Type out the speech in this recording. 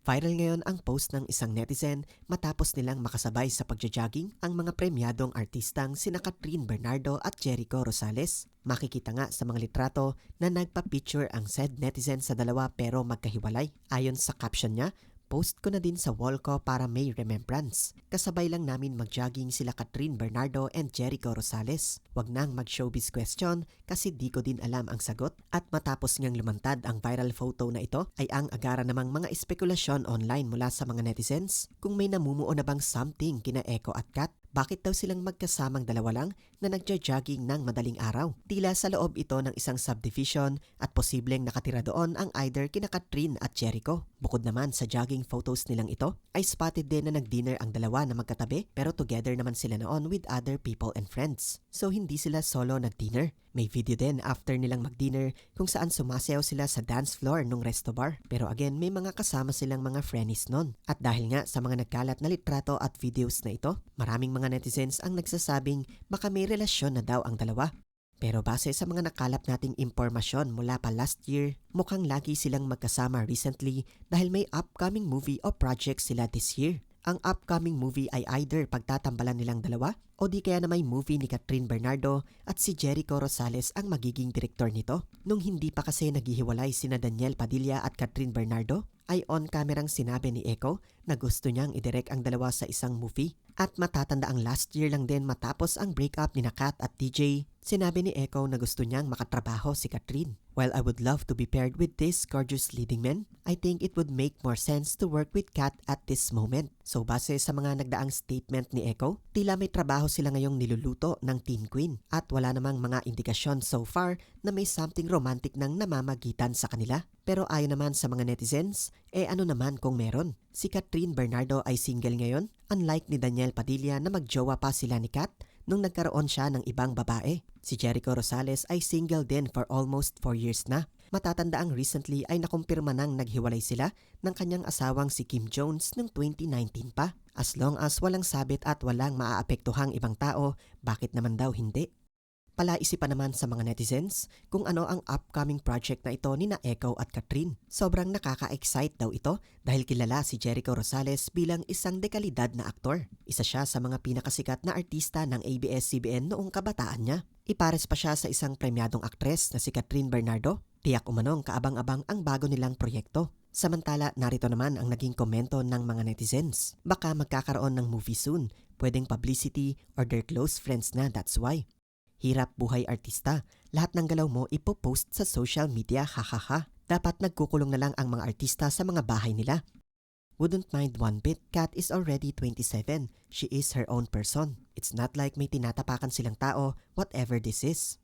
Viral ngayon ang post ng isang netizen matapos nilang makasabay sa pagja-jogging ang mga premyadong artistang sina Catherine Bernardo at Jericho Rosales. Makikita nga sa mga litrato na nagpa-picture ang said netizen sa dalawa pero magkahiwalay. Ayon sa caption niya, post ko na din sa wall ko para may remembrance. Kasabay lang namin mag-jogging sila Catherine Bernardo and Jericho Rosales. Wag nang mag-showbiz question kasi di ko din alam ang sagot. At matapos niyang lumantad ang viral photo na ito ay ang agara namang mga espekulasyon online mula sa mga netizens kung may namumuo na bang something kina Echo at Kat. Bakit daw silang magkasamang dalawa lang na nagja-jogging ng madaling araw? Tila sa loob ito ng isang subdivision at posibleng nakatira doon ang either kina Catherine at Jericho. Bukod naman sa jogging photos nilang ito, ay spotted din na nag-dinner ang dalawa na magkatabi pero together naman sila noon with other people and friends. So hindi sila solo nag-dinner. May video din after nilang mag-dinner kung saan sumasayaw sila sa dance floor nung resto bar. Pero again, may mga kasama silang mga friendies nun. At dahil nga sa mga nagkalat na litrato at videos na ito, maraming mga netizens ang nagsasabing baka may relasyon na daw ang dalawa. Pero base sa mga nakalap nating impormasyon mula pa last year, mukhang lagi silang magkasama recently dahil may upcoming movie o project sila this year. Ang upcoming movie ay either pagtatambalan nilang dalawa o di kaya na may movie ni Catherine Bernardo at si Jericho Rosales ang magiging direktor nito. Nung hindi pa kasi naghihiwalay sina Daniel Padilla at Catherine Bernardo, ay on-camerang sinabi ni Echo na gusto niyang idirect ang dalawa sa isang movie. At matatanda ang last year lang din matapos ang breakup ni Kat at TJ, sinabi ni Echo na gusto niyang makatrabaho si Catherine. While I would love to be paired with this gorgeous leading man, I think it would make more sense to work with Kat at this moment. So base sa mga nagdaang statement ni Echo, tila may trabaho sila ngayong niluluto ng Teen Queen at wala namang mga indikasyon so far na may something romantic nang namamagitan sa kanila. Pero ayon naman sa mga netizens, ano naman kung meron? Si Catherine Bernardo ay single ngayon, unlike ni Daniel Padilla na magjowa pa sila ni Kat nung nagkaroon siya ng ibang babae. Si Jericho Rosales ay single din for almost 4 years na. Matatanda ang recently ay nakumpirma nang naghiwalay sila ng kanyang asawang si Kim Jones noong 2019 pa. As long as walang sabit at walang maaapektuhang ibang tao, bakit naman daw hindi? Palaisipan naman sa mga netizens kung ano ang upcoming project na ito ni na Echo at Catherine. Sobrang nakaka-excite daw ito dahil kilala si Jericho Rosales bilang isang dekalidad na aktor. Isa siya sa mga pinakasikat na artista ng ABS-CBN noong kabataan niya. Ipares pa siya sa isang premyadong aktres na si Catherine Bernardo. Tiyak umanong kaabang-abang ang bago nilang proyekto. Samantala, narito naman ang naging komento ng mga netizens. Baka magkakaroon ng movie soon, pwedeng publicity or their close friends na, that's why. Hirap buhay artista. Lahat ng galaw mo ipopost sa social media, hahaha. Dapat nagkukulong na lang ang mga artista sa mga bahay nila. Wouldn't mind one bit. Kat is already 27. She is her own person. It's not like may tinatapakan silang tao, whatever this is.